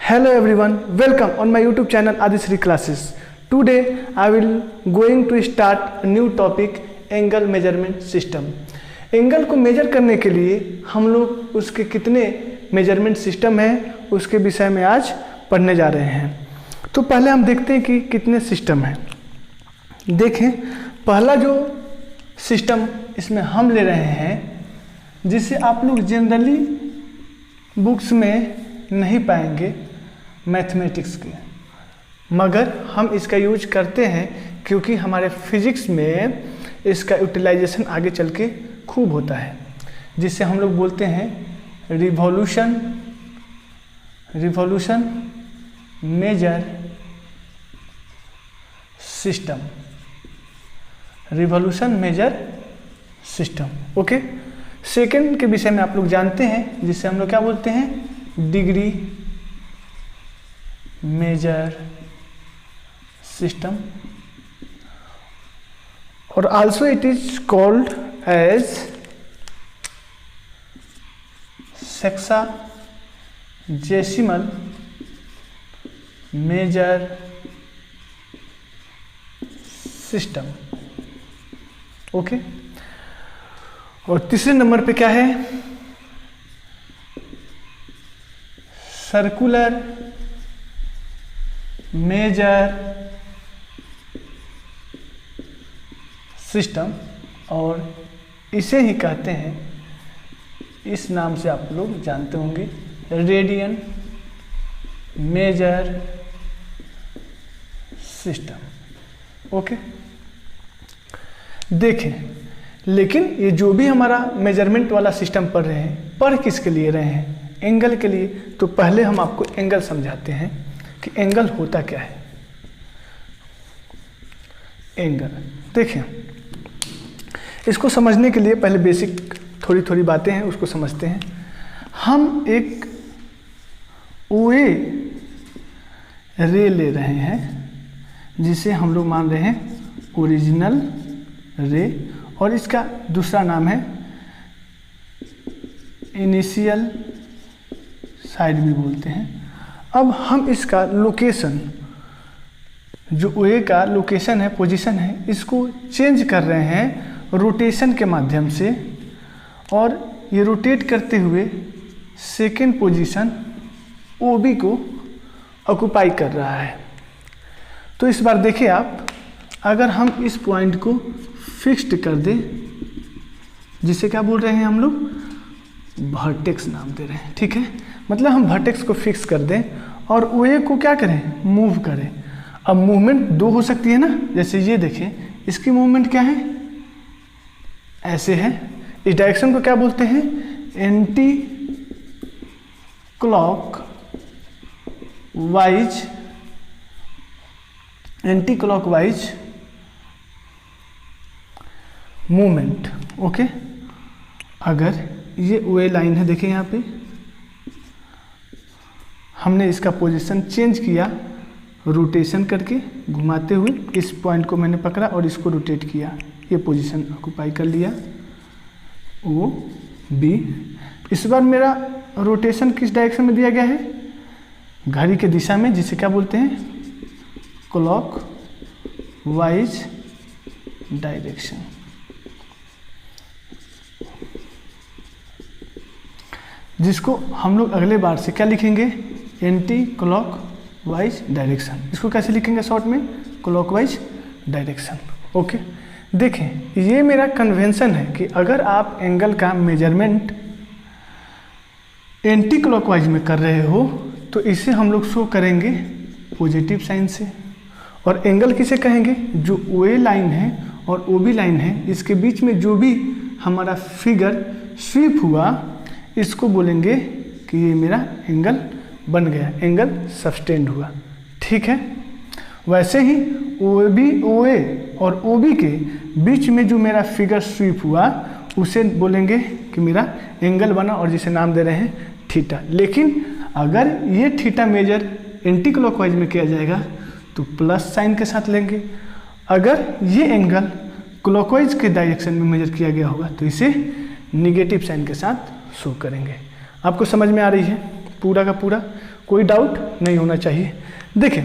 Hello everyone, welcome on my YouTube channel Adisri Classes. Today I will going to start a new topic angle measurement system. Angle को major करने के लिए हम लोग उसके कितने मेजरमेंट सिस्टम हैं उसके विषय में आज पढ़ने जा रहे हैं। तो पहले हम देखते हैं कि कितने सिस्टम हैं। देखें, पहला जो सिस्टम इसमें हम ले रहे हैं जिसे आप लोग जनरली बुक्स में नहीं पाएंगे मैथमेटिक्स के, मगर हम इसका यूज करते हैं क्योंकि हमारे फिजिक्स में इसका यूटिलाइजेशन आगे चल के खूब होता है, जिससे हम लोग बोलते हैं revolution measure system. Revolution measure system, okay. Second के विषय में आप लोग जानते हैं जिससे हम लोग क्या बोलते हैं, डिग्री मेजर सिस्टम, और also it is called as sexagesimal measure system, okay. और तीसरे नंबर पे क्या है, सर्कुलर मेजर सिस्टम, और इसे ही कहते हैं, इस नाम से आप लोग जानते होंगे, रेडियन मेजर सिस्टम, ओके। देखें, लेकिन ये जो भी हमारा मेजरमेंट वाला सिस्टम पढ़ रहे हैं, पढ़ किसके लिए रहे हैं, एंगल के लिए। तो पहले हम आपको एंगल समझाते हैं कि एंगल होता क्या है। एंगल देखें, इसको समझने के लिए पहले बेसिक थोड़ी बातें हैं उसको समझते हैं। हम एक OA रे ले रहे हैं जिसे हम लोग मान रहे हैं ओरिजिनल रे, और इसका दूसरा नाम है इनिशियल साइड भी बोलते हैं। अब हम इसका लोकेशन, जो OA का लोकेशन है, पोजीशन है, इसको चेंज कर रहे हैं रोटेशन के माध्यम से, और ये रोटेट करते हुए सेकेंड पोजीशन OB को ऑक्यूपाई कर रहा है। तो इस बार देखिए आप, अगर हम इस पॉइंट को फिक्स्ड कर दें, जिसे क्या बोल रहे हैं हम लोग, वर्टेक्स नाम दे रहे हैं, ठीक है। मतलब हम वर्टेक्स को फिक्स कर दें और OA को क्या करें, मूव करें। अब मूवमेंट दो हो सकती है ना, जैसे ये देखें, इसकी मूवमेंट क्या है, ऐसे है। इस डायरेक्शन को क्या बोलते हैं, एंटी क्लॉकवाइज मूवमेंट, ओके। अगर ये OA लाइन है, देखें यहाँ पे हमने इसका पोजीशन चेंज किया रोटेशन करके, घुमाते हुए इस पॉइंट को मैंने पकड़ा और इसको रोटेट किया, ये पोजीशन ऑक्यूपाई कर लिया OB। इस बार मेरा रोटेशन किस डायरेक्शन में दिया गया है, घड़ी के दिशा में, जिसे क्या बोलते हैं, क्लॉकवाइज डायरेक्शन। जिसको हम लोग अगले बार से क्या लिखेंगे, एंटी क्लॉकवाइज डायरेक्शन। इसको कैसे लिखेंगे शॉर्ट में, क्लॉकवाइज डायरेक्शन, ओके। देखें, ये मेरा कन्वेंशन है कि अगर आप एंगल का मेजरमेंट एंटी क्लॉकवाइज में कर रहे हो तो इसे हम लोग शो करेंगे पॉजिटिव साइन से। और एंगल किसे कहेंगे, जो OA लाइन है और OB लाइन है, इसके बीच में जो भी हमारा फिगर स्वीप हुआ, इसको बोलेंगे कि ये मेरा एंगल बन गया, एंगल सस्टेंड हुआ, ठीक है। वैसे ही OA और OB के बीच में जो मेरा फिगर स्वीप हुआ, उसे बोलेंगे कि मेरा एंगल बना, और जिसे नाम दे रहे हैं थीटा। लेकिन अगर ये थीटा मेजर एंटी क्लॉकवाइज में किया जाएगा तो प्लस साइन के साथ लेंगे। अगर ये एंगल क्लॉकवाइज के डायरेक्शन में मेजर किया गया होगा तो इसे निगेटिव साइन के साथ शो करेंगे। आपको समझ में आ रही है पूरा का पूरा? कोई डाउट नहीं होना चाहिए। देखें,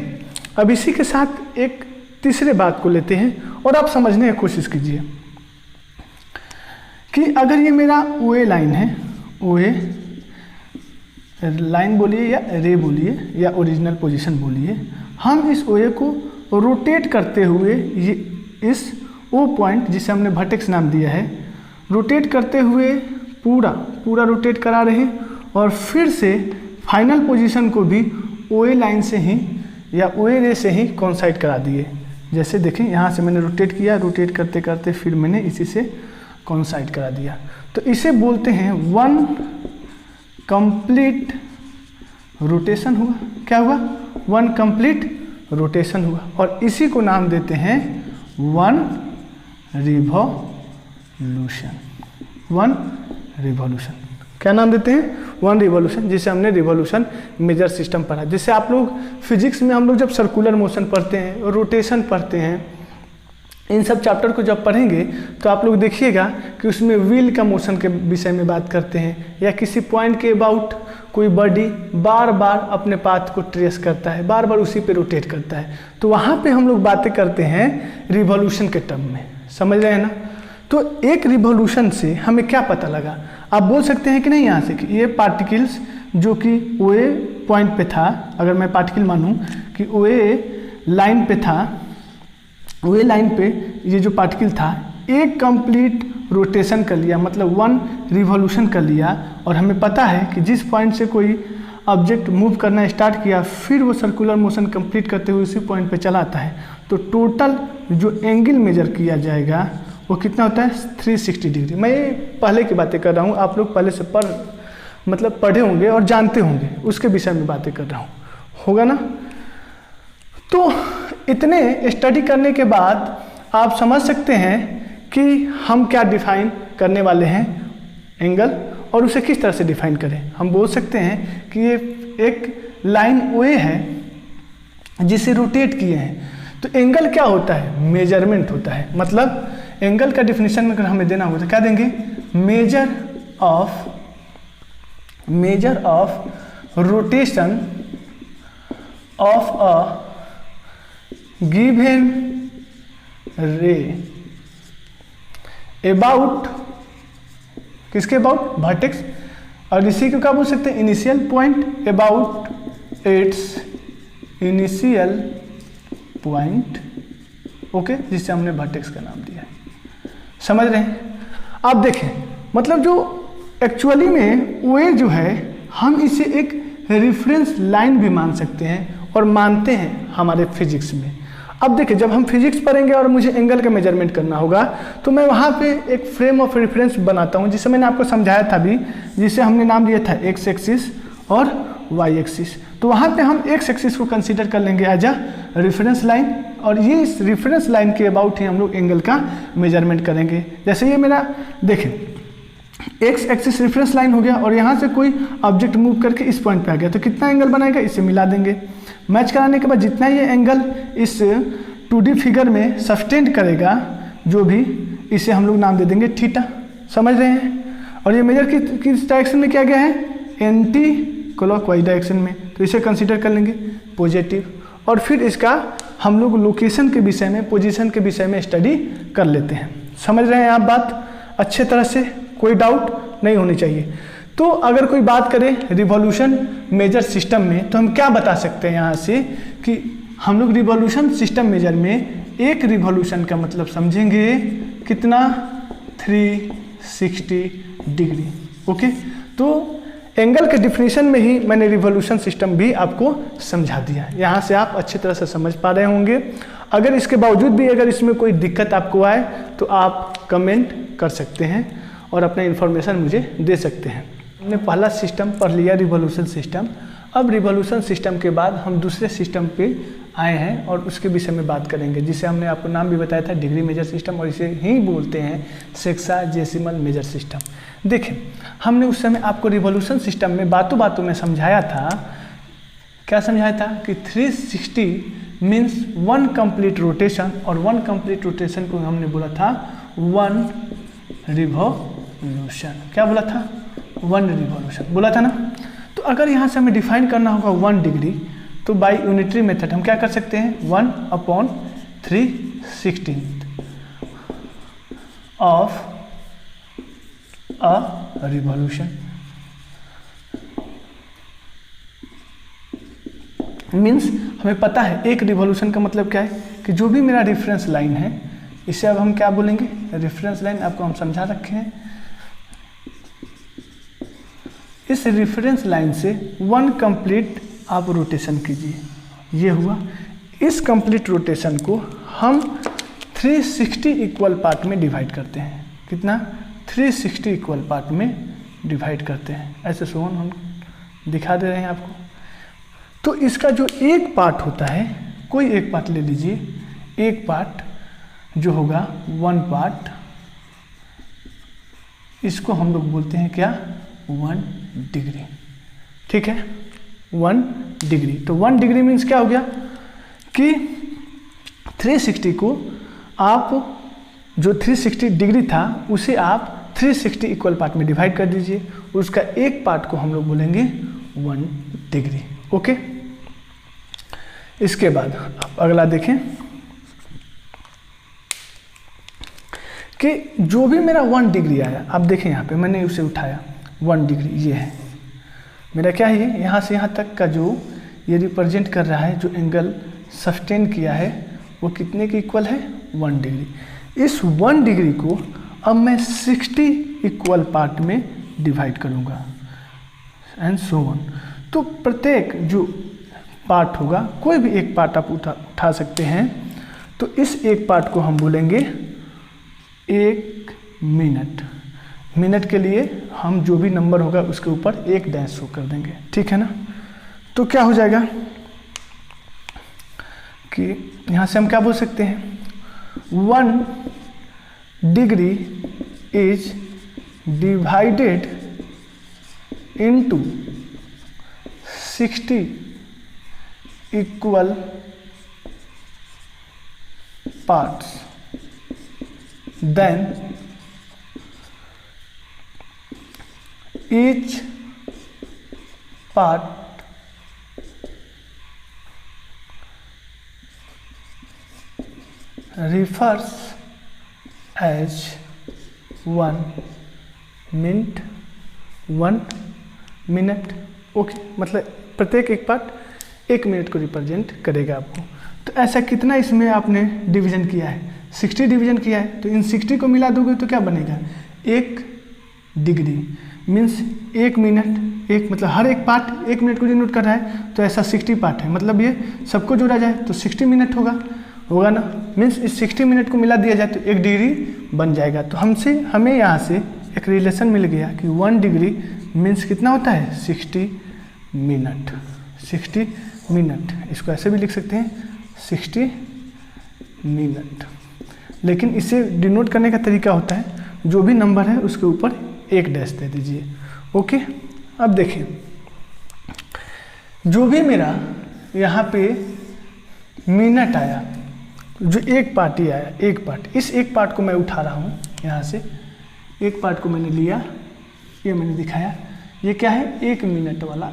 अब इसी के साथ एक तीसरे बात को लेते हैं और आप समझने की कोशिश कीजिए कि अगर ये मेरा OA लाइन है, OA लाइन बोलिए या रे बोलिए या ओरिजिनल पोजीशन बोलिए, हम इस OA को रोटेट करते हुए ये इस O पॉइंट जिसे हमने वर्टेक्स नाम दिया है, रोटेट करते हुए पूरा रोटेट करा रहे हैं और फिर से फाइनल पोजीशन को भी OA लाइन से ही या OA रे से ही कोइंसाइड करा दिए। जैसे देखें, यहाँ से मैंने रोटेट किया, रोटेट करते करते फिर मैंने इसी से कोइंसाइड करा दिया। तो इसे बोलते हैं वन कंप्लीट रोटेशन हुआ। क्या हुआ? वन कंप्लीट रोटेशन हुआ और इसी को नाम देते हैं वन रिवॉल्यूशन। वन रिवॉल्यूशन क्या नाम देते हैं? वन रिवॉल्यूशन, जिसे हमने रिवॉल्यूशन मेजर सिस्टम पढ़ा। जैसे आप लोग फिजिक्स में हम लोग जब सर्कुलर मोशन पढ़ते हैं, रोटेशन पढ़ते हैं, इन सब चैप्टर को जब पढ़ेंगे तो आप लोग देखिएगा कि उसमें व्हील का मोशन के विषय में बात करते हैं या किसी पॉइंट के अबाउट कोई बॉडी बार बार अपने पाथ को ट्रेस करता है, बार बार उसी पे रोटेट करता है, तो वहाँ पे हम लोग बातें करते हैं रिवॉल्यूशन के टर्म में। समझ रहे हैं ना? तो एक रिवॉल्यूशन से हमें क्या पता लगा? आप बोल सकते हैं कि नहीं यहाँ से कि ये पार्टिकल्स जो कि OA पॉइंट पे था, अगर मैं पार्टिकल मानूँ कि OA लाइन पे था, OA लाइन पे ये जो पार्टिकल था एक कंप्लीट रोटेशन कर लिया, मतलब वन रिवॉल्यूशन कर लिया, और हमें पता है कि जिस पॉइंट से कोई ऑब्जेक्ट मूव करना स्टार्ट किया फिर वो सर्कुलर मोशन कंप्लीट करते हुए उसी पॉइंट पे चला आता है, तो टोटल जो एंगल मेजर किया जाएगा वो कितना होता है? 360 डिग्री। मैं ये पहले की बातें कर रहा हूँ, आप लोग पहले से पढ़े होंगे और जानते होंगे, उसके विषय में बातें कर रहा हूँ, होगा ना? तो इतने स्टडी करने के बाद आप समझ सकते हैं कि हम क्या डिफाइन करने वाले हैं एंगल, और उसे किस तरह से डिफाइन करें। हम बोल सकते हैं कि ये एक लाइन OA है जिसे रोटेट किए हैं, तो एंगल क्या होता है? मेजरमेंट होता है। मतलब एंगल का डिफिनीशन में अगर हमें देना होगा तो क्या देंगे? Measure of rotation of a given रे अबाउट, किसके अबाउट? वर्टेक्स, और इसी को क्या बोल सकते हैं? Initial point, about it's initial point, okay, जिससे हमने वर्टेक्स का नाम दिया है। समझ रहे हैं? आप देखें, मतलब जो एक्चुअली में OA जो है, हम इसे एक रेफरेंस लाइन भी मान सकते हैं और मानते हैं हमारे फिजिक्स में। अब देखिए, जब हम फिजिक्स पढ़ेंगे और मुझे एंगल का मेजरमेंट करना होगा तो मैं वहाँ पे एक फ्रेम ऑफ रेफरेंस बनाता हूँ, जिसे मैंने आपको समझाया था भी, जिसे हमने नाम दिया था एक्स एक्सिस और वाई एक्सिस। तो वहाँ पे हम एक्स एक्सिस को कंसीडर कर लेंगे एज अ रेफरेंस लाइन, और ये इस रेफरेंस लाइन के अबाउट ही हम लोग एंगल का मेजरमेंट करेंगे। जैसे ये मेरा देखें, एक्स एक्सिस रेफरेंस लाइन हो गया और यहाँ से कोई ऑब्जेक्ट मूव करके इस पॉइंट पे आ गया, तो कितना एंगल बनाएगा? इसे मिला देंगे। मैच कराने के बाद जितना ये एंगल इस 2D फिगर में सस्टेंड करेगा जो भी, इसे हम लोग नाम दे देंगे थीटा। समझ रहे हैं? और ये मेजर किस डायरेक्शन में किया गया है? एंटी क्लॉकवाइज डायरेक्शन में, तो इसे कंसीडर कर लेंगे पॉजिटिव। और फिर इसका हम लोग लोकेशन के विषय में, पोजीशन के विषय में स्टडी कर लेते हैं। समझ रहे हैं आप बात अच्छे तरह से? कोई डाउट नहीं होनी चाहिए। तो अगर कोई बात करे रिवॉल्यूशन मेजर सिस्टम में, तो हम क्या बता सकते हैं यहाँ से कि हम लोग रिवॉल्यूशन सिस्टम मेजर में एक रिवॉल्यूशन का मतलब समझेंगे कितना? 360 डिग्री। ओके, तो एंगल के डिफिनीशन में ही मैंने रिवॉल्यूशन सिस्टम भी आपको समझा दिया। यहाँ से आप अच्छी तरह से समझ पा रहे होंगे। अगर इसके बावजूद भी अगर इसमें कोई दिक्कत आपको आए तो आप कमेंट कर सकते हैं और अपना इन्फॉर्मेशन मुझे दे सकते हैं। हमने पहला सिस्टम पढ़ लिया, रिवॉल्यूशन सिस्टम। अब रिवॉल्यूशन सिस्टम के बाद हम दूसरे सिस्टम पे आए हैं और उसके विषय में बात करेंगे, जिसे हमने आपको नाम भी बताया था डिग्री मेजर सिस्टम, और इसे ही बोलते हैं सेक्साजेसिमल मेजर सिस्टम। देखें, हमने उस समय आपको रिवॉल्यूशन सिस्टम में बातों बातों में समझाया था, क्या समझाया था कि 360 मीन्स वन कंप्लीट रोटेशन, और वन कंप्लीट रोटेशन को हमने बोला था वन रिवॉल्यूशन। क्या बोला था? वन रिवॉल्यूशन बोला था ना। तो अगर यहाँ से हमें डिफाइन करना होगा 1 डिग्री, तो बाय यूनिटरी मेथड हम क्या कर सकते हैं, 1/316 ऑफ अ रिवॉल्यूशन। मीन्स हमें पता है एक रिवॉल्यूशन का मतलब क्या है कि जो भी मेरा रेफरेंस लाइन है, इसे अब हम क्या बोलेंगे, रेफरेंस लाइन। आपको हम समझा रखे हैं, इस रेफरेंस लाइन से 1 कंप्लीट आप रोटेशन कीजिए, ये हुआ। इस कंप्लीट रोटेशन को हम 360 इक्वल पार्ट में डिवाइड करते हैं। कितना, 360 इक्वल पार्ट में डिवाइड करते हैं। ऐसे सोन हम दिखा दे रहे हैं आपको। तो इसका जो एक पार्ट होता है, कोई एक पार्ट ले लीजिए, एक पार्ट जो होगा 1 पार्ट, इसको हम लोग बोलते हैं क्या, 1 डिग्री। ठीक है, 1 डिग्री। तो 1 डिग्री मीन्स क्या हो गया कि 360 को आप, जो 360 डिग्री था उसे आप 360 इक्वल पार्ट में डिवाइड कर दीजिए, उसका एक पार्ट को हम लोग बोलेंगे 1 डिग्री। ओके, इसके बाद आप अगला देखें कि जो भी मेरा 1 डिग्री आया, आप देखें यहाँ पे मैंने उसे उठाया 1 डिग्री, ये है मेरा क्या है, यहाँ से यहाँ तक का जो ये रिप्रेजेंट कर रहा है, जो एंगल सस्टेन किया है वो कितने के इक्वल है, 1 डिग्री। इस 1 डिग्री को अब मैं 60 इक्वल पार्ट में डिवाइड करूँगा एंड सो ऑन। तो प्रत्येक जो पार्ट होगा, कोई भी एक पार्ट आप उठा सकते हैं, तो इस एक पार्ट को हम बोलेंगे 1 मिनट। मिनट के लिए हम जो भी नंबर होगा उसके ऊपर 1 डैश शो कर देंगे। ठीक है ना, तो क्या हो जाएगा कि यहाँ से हम क्या बोल सकते हैं, 1 degree is divided into 60 equal parts, then each part refers as 1 minute, 1 minute. Okay, मतलब प्रत्येक एक पार्ट 1 मिनट को रिप्रेजेंट करेगा आपको। तो ऐसा कितना इसमें आपने डिवीजन किया है, 60 डिवीजन किया है, तो इन 60 को मिला दोगे तो क्या बनेगा, 1 डिग्री मीन्स 1 मिनट। एक मतलब हर एक पार्ट 1 मिनट को डिनोट कर रहा है, तो ऐसा 60 पार्ट है, मतलब ये सबको जोड़ा जाए तो 60 मिनट होगा ना। मीन्स इस 60 मिनट को मिला दिया जाए तो 1 डिग्री बन जाएगा। तो हमें यहाँ से एक रिलेशन मिल गया कि 1 डिग्री मीन्स कितना होता है, 60 मिनट। 60 मिनट, इसको ऐसे भी लिख सकते हैं 60 मिनट। लेकिन इसे डिनोट करने का तरीका होता है, जो भी नंबर है उसके ऊपर 1 डैश दे दीजिए। ओके, अब देखें, जो भी मेरा यहाँ पे मिनट आया, जो एक पार्ट ही आया, एक पार्ट, इस एक पार्ट को मैं उठा रहा हूँ यहाँ से, एक पार्ट को मैंने लिया, ये मैंने दिखाया, ये क्या है, 1 मिनट वाला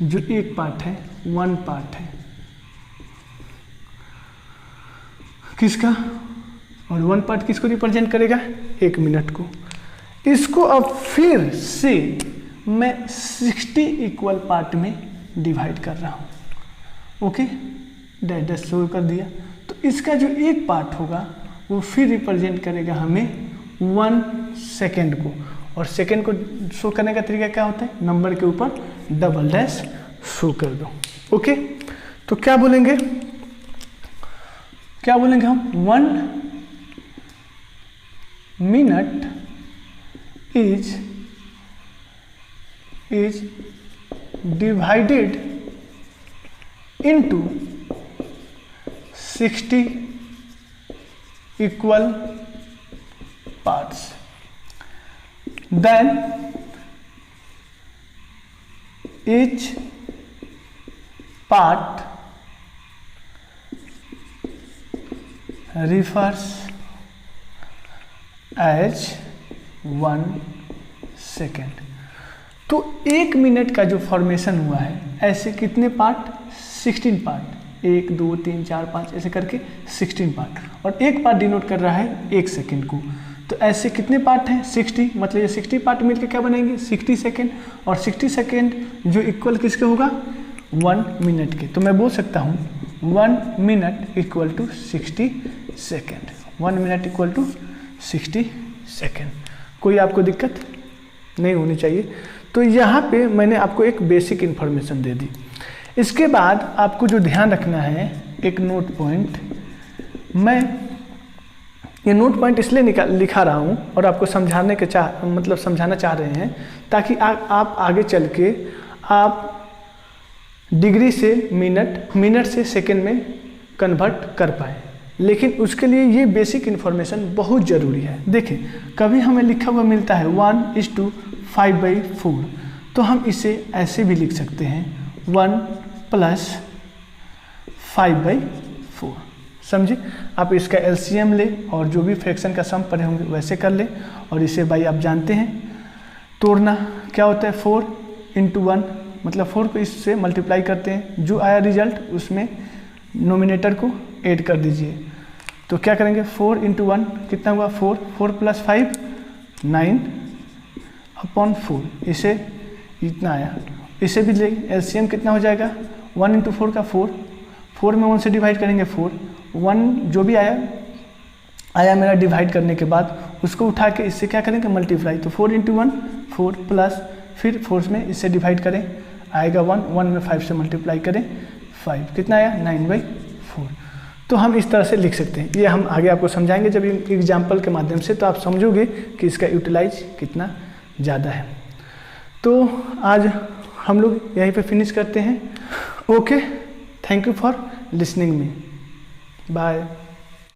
जो एक पार्ट है, 1 पार्ट है किसका, और 1 पार्ट किसको रिप्रेजेंट करेगा, 1 मिनट को। इसको अब फिर से मैं 60 इक्वल पार्ट में डिवाइड कर रहा हूँ। ओके, डैश शो कर दिया। तो इसका जो एक पार्ट होगा वो फिर रिप्रेजेंट करेगा हमें 1 सेकेंड को, और सेकेंड को शो करने का तरीका क्या होता है, नंबर के ऊपर डबल डैश शो कर दो। ओके, तो क्या बोलेंगे हम, 1 minute is divided into 60 equal parts. Then each part refers as 1 second. तो 1 मिनट का जो फॉर्मेशन हुआ है, ऐसे कितने पार्ट, 16 पार्ट, 1 2 3 4 5 ऐसे करके 16 पार्ट, और एक पार्ट डिनोट कर रहा है 1 सेकेंड को। तो ऐसे कितने पार्ट हैं, 60, मतलब ये 60 पार्ट मिलकर क्या बनेंगे, 60 सेकेंड, और 60 सेकेंड जो इक्वल किसके होगा, 1 मिनट के। तो मैं बोल सकता हूँ 1 minute equal to 60 second, 1 minute equal to 60 second. कोई आपको दिक्कत नहीं होनी चाहिए। तो यहाँ पे मैंने आपको एक बेसिक इन्फॉर्मेशन दे दी। इसके बाद आपको जो ध्यान रखना है, एक नोट पॉइंट, मैं ये नोट पॉइंट इसलिए लिखा रहा हूँ और आपको समझाने के समझाना चाह रहे हैं ताकि आप आगे चल के आप डिग्री से मिनट, मिनट से सेकंड में कन्वर्ट कर पाए। लेकिन उसके लिए ये बेसिक इन्फॉर्मेशन बहुत ज़रूरी है। देखिए, कभी हमें लिखा हुआ मिलता है 1:5/4, तो हम इसे ऐसे भी लिख सकते हैं 1 + 5/4। समझे? आप इसका एलसीएम ले और जो भी फ्रैक्शन का सम पढ़े होंगे वैसे कर ले। और इसे भाई आप जानते हैं तोड़ना क्या होता है, 4 × 1, मतलब 4 को इससे मल्टीप्लाई करते हैं, जो आया रिजल्ट उसमें नोमिनेटर को ऐड कर दीजिए। तो क्या करेंगे, 4 × 1 कितना हुआ, 4, 4 + 5 9/4, इसे इतना आया। इसे भी ले, एलसीएम कितना हो जाएगा, 1 × 4 का 4, 4 में 1 से डिवाइड करेंगे 4, 1 जो भी आया मेरा डिवाइड करने के बाद उसको उठा के इससे क्या करेंगे, मल्टीप्लाई। तो 4 × 1 4 प्लस फिर 4 में इससे डिवाइड करें, आएगा 1, 1 में 5 से मल्टीप्लाई करें 5, कितना आया 9/4। तो हम इस तरह से लिख सकते हैं। ये हम आगे आपको समझाएंगे जब एग्जाम्पल के माध्यम से, तो आप समझोगे कि इसका यूटिलाइज कितना ज़्यादा है। तो आज हम लोग यहीं पे फिनिश करते हैं। Okay, thank you for listening me, bye.